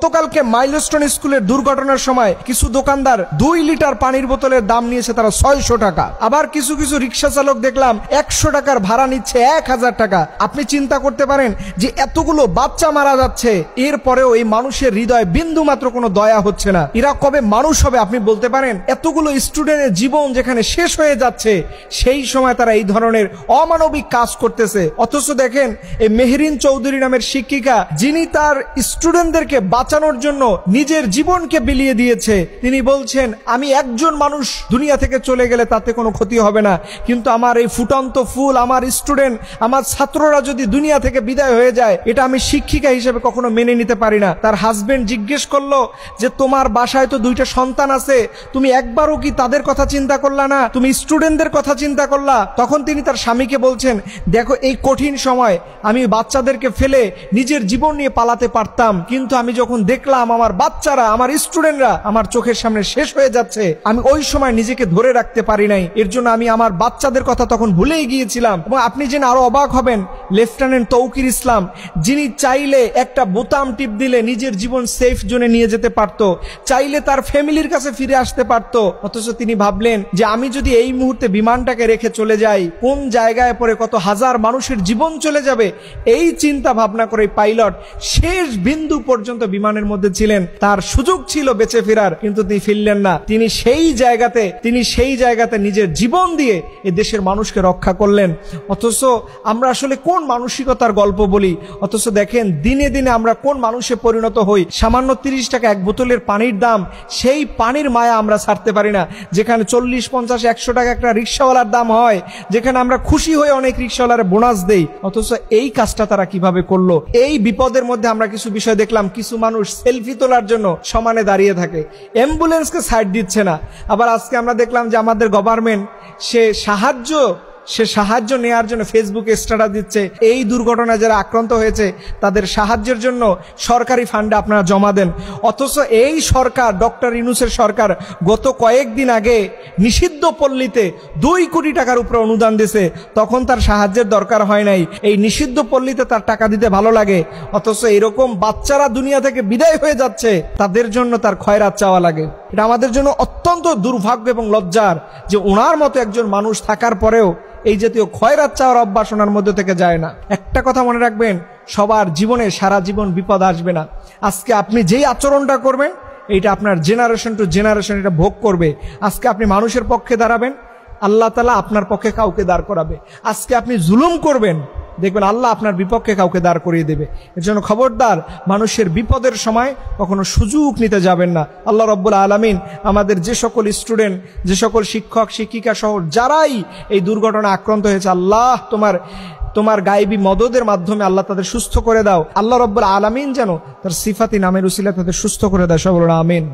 গতকালকে মাইলস্টোন স্কুলের দুর্ঘটনার সময় কিছু দোকানদার 2 লিটার পানির বোতলের দাম নিয়েছে তারা 600 টাকা। আবার কিছু কিছু রিক্সা চালক দেখলাম 100 টাকার ভাড়া নিচ্ছে 1000 টাকা। আপনি চিন্তা করতে পারেন যে এতগুলো বাচ্চা মারা যাচ্ছে, এরপরেও এই মানুষের হৃদয়ে বিন্দু মাত্র কোনো দয়া হচ্ছে না। এরা কবে মানুষ হবে আপনি বলতে পারেন? এতগুলো স্টুডেন্টের জীবন যেখানে শেষ হয়ে যাচ্ছে সেই সময় তারা এই ধরনের অমানবিক কাজ করতেছে। অথচ দেখেন এই মেহরিন চৌধুরী নামের শিক্ষিকা, যিনি তার স্টুডেন্টদেরকে বাঁচানোর জন্য নিজের জীবনকে বিলিয়ে দিয়েছে, তিনি বলছেন আমি একজন মানুষ দুনিয়া থেকে চলে গেলে তাতে কোনো ক্ষতি হবে না, কিন্তু আমার এই ফুটন্ত ফুল, আমার স্টুডেন্ট, আমার ছাত্ররা যদি দুনিয়া থেকে বিদায় হয়ে যায়, এটা আমি শিক্ষিকা হিসেবে কখনো মেনে নিতে পারি না। তার হাজবেন্ড জিজ্ঞেস করলো যে তোমার বাসায় তো 2টা সন্তান আছে, তুমি একবারও কি তাদের কথা চিন্তা করলা না? তুমি স্টুডেন্টদের কথা চিন্তা করলা? তখন তিনি তার স্বামীকে বলছেন, দেখো এই কঠিন সময় আমি বাচ্চাদেরকে ফেলে নিজের জীবন নিয়ে পালাতে পারতাম, কিন্তু আমি যখন দেখলাম আমার বাচ্চারা, আমার স্টুডেন্টরা আমার চোখের সামনে শেষ হয়ে যাচ্ছে, আমি ওই সময় নিজেকে ধরে রাখতে পারি নাই। এর জন্য আমি আমার বাচ্চাদের কথা তখন ভুলেই গিয়েছিলাম। এবং আপনি জেনে আরো অবাক হবেন, লেফটেন্যান্ট তৌকির ইসলাম, যিনি চাইলে একটা বোতাম টিপ দিলে নিজের জীবন সেফ জোনে নিয়ে যেতে পারতো, চাইলে তার ফ্যামিলির কাছে ফিরে আসতে পারতো, অথচ তিনি ভাবলেন যে আমি যদি এই মুহূর্তে বিমানটাকে রেখে চলে যাই, কোন জায়গায় পরে কত হাজার মানুষের জীবন চলে যাবে। এই চিন্তা ভাবনা করে পাইলট শেষ বিন্দু পর্যন্ত বিমানের মধ্যে ছিলেন। তার সুযোগ ছিল বেঁচে ফেরার, কিন্তু তিনি ফিরলেন না। তিনি সেই জায়গাতে নিজের জীবন দিয়ে এই দেশের মানুষকে রক্ষা করলেন। অথচ আমরা আসলে কোন মানসিকতার গল্প বলি, অথচ দেখেন দিনে দিনে আমরা কোন মানুষে পরিণত হই। সামান্য 30 টাকা এক বোতলের পানির দাম, সেই পানির মায়া আমরা ছাড়তে পারি না। যেখানে 40, 50, 100 টাকা একটা রিক্সাওয়ালার দাম হয়, যেখানে আমরা খুশি হয়ে অনেক রিক্সাওয়ালার বোনাস দেই, অথচ এই কাজটা তারা কিভাবে করলো? এই বিপদের মধ্যে আমরা কিছু বিষয় দেখলাম, কিছু মানুষ সেলফি তোলার জন্য সমানে দাঁড়িয়ে থাকে, অ্যাম্বুলেন্সকে সাইড দিচ্ছে না। আবার আজকে আমরা দেখলাম যে আমাদের গভর্নমেন্ট সে সাহায্য নেওয়ার জন্য ফেসবুকে স্ট্যাটাস দিচ্ছে, এই দুর্ঘটনায় যারা আক্রান্ত হয়েছে তাদের সাহায্যের জন্য সরকারি ফান্ডে আপনারা জমা দেন। অথচ এই সরকার, ডক্টর ইউনূসের সরকার, গত কয়েকদিন আগে নিষিদ্ধ পল্লীতে 2 কোটি টাকার উপরে অনুদান দিয়েছে, তখন তার সাহায্যের দরকার হয় নাই। এই নিষিদ্ধ পল্লীতে তার টাকা দিতে ভালো লাগে, অথচ এরকম বাচ্চারা দুনিয়া থেকে বিদায় হয়ে যাচ্ছে, তাদের জন্য তার খয়রাত চাওয়া লাগে। এটা আমাদের জন্য অত্যন্ত দুর্ভাগ্য এবং লজ্জার যে ওনার মতো একজন মানুষ থাকার পরেও এই জাতীয় খয়রাত চাওয়ার অভ্যাস ওনার মধ্যে থেকে যায় না। একটা কথা মনে রাখবেন, সবার জীবনে সারা জীবন বিপদ আসবে না। আজকে আপনি যেই আচরণটা করবেন, এইটা আপনার জেনারেশন টু জেনারেশন এটা ভোগ করবে। আজকে আপনি মানুষের পক্ষে দাঁড়াবেন, আল্লাহ তাআলা আপনার পক্ষে কাউকে দাঁড় করাবে। আজকে আপনি জুলুম করবেন, দেখবেন আল্লাহ আপনার বিপক্ষে কাউকে দাঁড় করিয়ে দেবে। এর জন্য খবরদার, মানুষের বিপদের সময় কখনো সুযোগ নিতে যাবেন না। আল্লাহ রাব্বুল আলামিন আমাদের যে সকল স্টুডেন্ট, যে সকল শিক্ষক শিক্ষিকা সহ যারাই এই দুর্ঘটনা আক্রান্ত হয়েছে, আল্লাহ তোমার গায়েবী মদদের মাধ্যমে আল্লাহ তাদের সুস্থ করে দাও। আল্লাহ রাব্বুল আলামিন যেন তার সিফাতি নামের উসিলায় তাদের সুস্থ করে দেয়। সবাই বলুন আমিন।